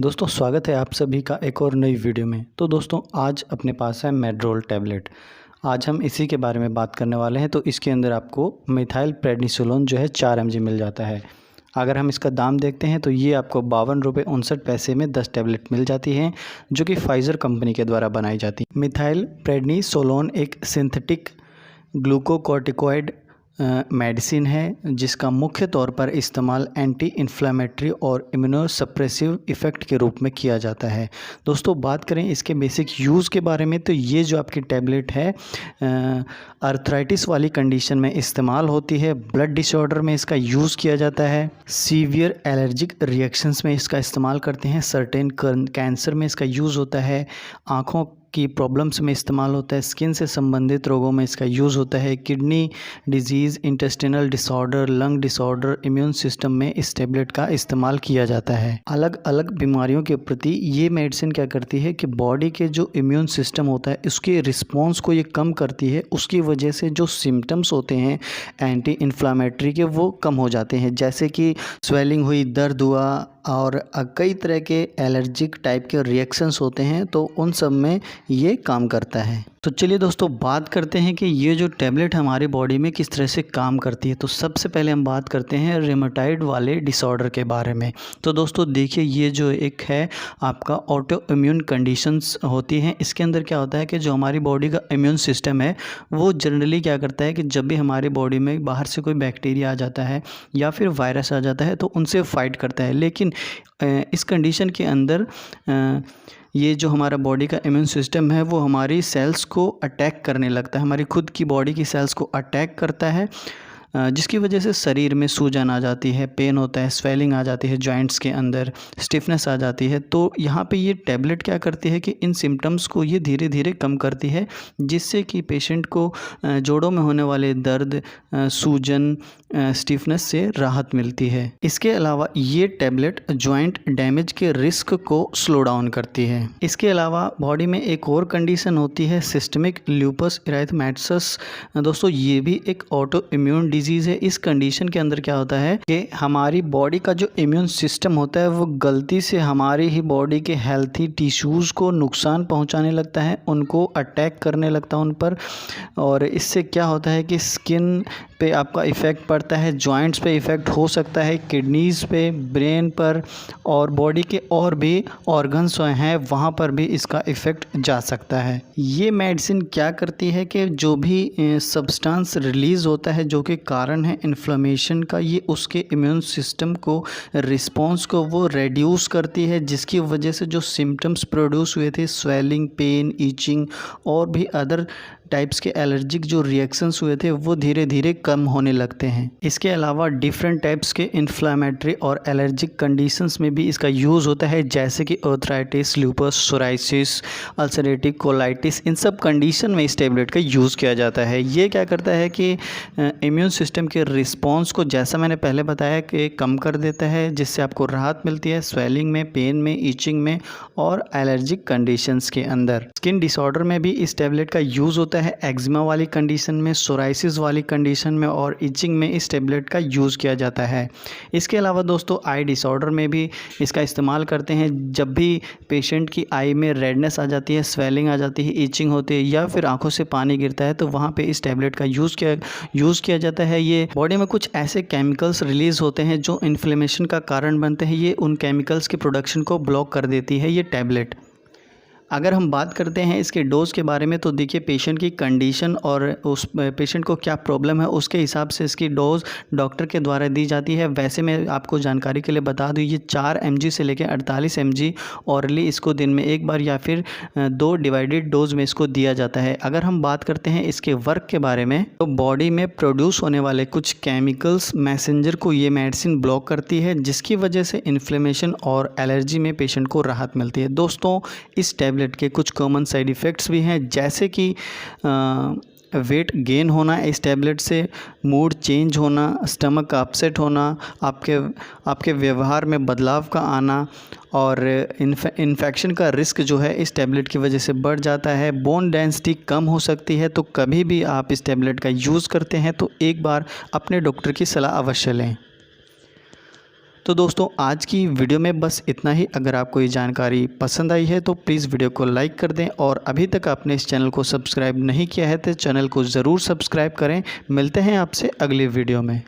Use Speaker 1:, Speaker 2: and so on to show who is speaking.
Speaker 1: दोस्तों स्वागत है आप सभी का एक और नई वीडियो में। तो दोस्तों आज अपने पास है मेड्रोल टैबलेट। आज हम इसी के बारे में बात करने वाले हैं। तो इसके अंदर आपको मिथाइल प्रेडनिसोलोन जो है 4 mg मिल जाता है। अगर हम इसका दाम देखते हैं तो ये आपको 52 रुपये 59 पैसे में 10 टैबलेट मिल जाती हैं, जो कि फाइज़र कंपनी के द्वारा बनाई जाती है। मिथाइल प्रेडनिसोलोन एक सिंथेटिक ग्लूकोकॉर्टिकॉइड मेडिसिन है, जिसका मुख्य तौर पर इस्तेमाल एंटी इन्फ्लेमेटरी और इम्यूनोसप्रेसिव इफ़ेक्ट के रूप में किया जाता है। दोस्तों बात करें इसके बेसिक यूज़ के बारे में, तो ये जो आपकी टैबलेट है अर्थराइटिस वाली कंडीशन में इस्तेमाल होती है। ब्लड डिसऑर्डर में इसका यूज़ किया जाता है। सीवियर एलर्जिक रिएक्शंस में इसका इस्तेमाल करते हैं। सर्टेन कैंसर में इसका यूज़ होता है। आँखों की प्रॉब्लम्स में इस्तेमाल होता है। स्किन से संबंधित रोगों में इसका यूज़ होता है। Kidney disease, intestinal disorder, lung disorder, immune system में इस टैबलेट का इस्तेमाल किया जाता है। अलग अलग बीमारियों के प्रति ये मेडिसिन क्या करती है कि बॉडी के जो इम्यून सिस्टम होता है उसके रिस्पॉन्स को ये कम करती है। उसकी वजह से जो सिम्टम्स होते हैं एंटी इन्फ्लामेटरी के, वो कम हो जाते हैं, जैसे कि स्वेलिंग हुई, दर्द हुआ और कई तरह के एलर्जिक टाइप के रिएक्शंस होते हैं, तो उन सब में ये काम करता है। तो चलिए दोस्तों बात करते हैं कि ये जो टैबलेट हमारी बॉडी में किस तरह से काम करती है। तो सबसे पहले हम बात करते हैं रेमेटॉइड वाले डिसऑर्डर के बारे में। तो दोस्तों देखिए, ये जो एक है आपका ऑटो इम्यून कंडीशंस होती हैं। इसके अंदर क्या होता है कि जो हमारी बॉडी का इम्यून सिस्टम है वो जनरली क्या करता है कि जब भी हमारी बॉडी में बाहर से कोई बैक्टीरिया आ जाता है या फिर वायरस आ जाता है तो उनसे फाइट करता है। लेकिन इस कंडीशन के अंदर ये जो हमारा बॉडी का इम्यून सिस्टम है वो हमारी सेल्स को अटैक करने लगता है, हमारी खुद की बॉडी की सेल्स को अटैक करता है, जिसकी वजह से शरीर में सूजन आ जाती है, पेन होता है, स्वेलिंग आ जाती है, जॉइंट्स के अंदर स्टिफनेस आ जाती है। तो यहाँ पे ये टैबलेट क्या करती है कि इन सिम्टम्स को ये धीरे धीरे कम करती है, जिससे कि पेशेंट को जोड़ों में होने वाले दर्द, सूजन, स्टिफनेस से राहत मिलती है। इसके अलावा ये टैबलेट जॉइंट डैमेज के रिस्क को स्लो डाउन करती है। इसके अलावा बॉडी में एक और कंडीशन होती है सिस्टमिक लूपस इरिथेमेटोसस। दोस्तों ये भी एक ऑटो इम्यून डिजीज़ है। इस कंडीशन के अंदर क्या होता है कि हमारी बॉडी का जो इम्यून सिस्टम होता है वो गलती से हमारी ही बॉडी के हेल्थी टिश्यूज़ को नुकसान पहुंचाने लगता है, उनको अटैक करने लगता है उन पर। और इससे क्या होता है कि स्किन पे आपका इफ़ेक्ट पड़ता है, जॉइंट्स पे इफ़ेक्ट हो सकता है, किडनीज़ पे, ब्रेन पर और बॉडी के और भी ऑर्गन्स हैं वहाँ पर भी इसका इफ़ेक्ट जा सकता है। ये मेडिसिन क्या करती है कि जो भी सब्सटेंस रिलीज़ होता है जो कि कारण है इन्फ्लेमेशन का, ये उसके इम्यून सिस्टम को रिस्पॉन्स को वो रेड्यूस करती है, जिसकी वजह से जो सिम्टम्स प्रोड्यूस हुए थे, स्वेलिंग, पेन, ईचिंग और भी अदर टाइप्स के एलर्जिक जो रिएक्शंस हुए थे वो धीरे धीरे कम होने लगते हैं। इसके अलावा डिफरेंट टाइप्स के इन्फ्लेमेटरी और एलर्जिक कंडीशंस में भी इसका यूज़ होता है, जैसे कि arthritis, lupus, psoriasis, ulcerative colitis. इन सब कंडीशन में इस टैबलेट का यूज़ किया जाता है। ये क्या करता है कि इम्यून सिस्टम के रिस्पॉन्स को, जैसा मैंने पहले बताया, कि कम कर देता है, जिससे आपको राहत मिलती है स्वेलिंग में, पेन में, ईचिंग में और एलर्जिक कंडीशंस के अंदर। स्किन डिसऑर्डर में भी इस टैबलेट का यूज़ होता है। एक्जिमा वाली कंडीशन में, सोराइसिस वाली कंडीशन में और इचिंग में इस टैबलेट का यूज़ किया जाता है। इसके अलावा दोस्तों आई डिसऑर्डर में भी इसका इस्तेमाल करते हैं। जब भी पेशेंट की आई में रेडनेस आ जाती है, स्वेलिंग आ जाती है, इचिंग होती है या फिर आंखों से पानी गिरता है, तो वहाँ पे इस टैबलेट का यूज़ किया जाता है। ये बॉडी में कुछ ऐसे केमिकल्स रिलीज़ होते हैं जो इन्फ्लेमेशन का कारण बनते हैं। ये उन केमिकल्स के प्रोडक्शन को ब्लॉक कर देती है ये टैबलेट। अगर हम बात करते हैं इसके डोज़ के बारे में, तो देखिए पेशेंट की कंडीशन और उस पेशेंट को क्या प्रॉब्लम है उसके हिसाब से इसकी डोज़ डॉक्टर के द्वारा दी जाती है। वैसे मैं आपको जानकारी के लिए बता दूं, ये 4 mg से लेकर 48 mg ऑरली इसको दिन में एक बार या फिर 2 डिवाइडेड डोज में इसको दिया जाता है। अगर हम बात करते हैं इसके वर्क के बारे में, तो बॉडी में प्रोड्यूस होने वाले कुछ केमिकल्स मैसेंजर को ये मेडिसिन ब्लॉक करती है, जिसकी वजह से इन्फ्लेमेशन और एलर्जी में पेशेंट को राहत मिलती है। दोस्तों इस टैबलेट के कुछ कॉमन साइड इफ़ेक्ट्स भी हैं, जैसे कि वेट गेन होना इस टैबलेट से, मूड चेंज होना, स्टमक का अपसेट होना, आपके व्यवहार में बदलाव का आना और इन्फेक्शन का रिस्क जो है इस टैबलेट की वजह से बढ़ जाता है। बोन डेंसिटी कम हो सकती है। तो कभी भी आप इस टैबलेट का यूज़ करते हैं तो एक बार अपने डॉक्टर की सलाह अवश्य लें। तो दोस्तों आज की वीडियो में बस इतना ही। अगर आपको ये जानकारी पसंद आई है तो प्लीज़ वीडियो को लाइक कर दें, और अभी तक आपने इस चैनल को सब्सक्राइब नहीं किया है तो चैनल को ज़रूर सब्सक्राइब करें। मिलते हैं आपसे अगली वीडियो में।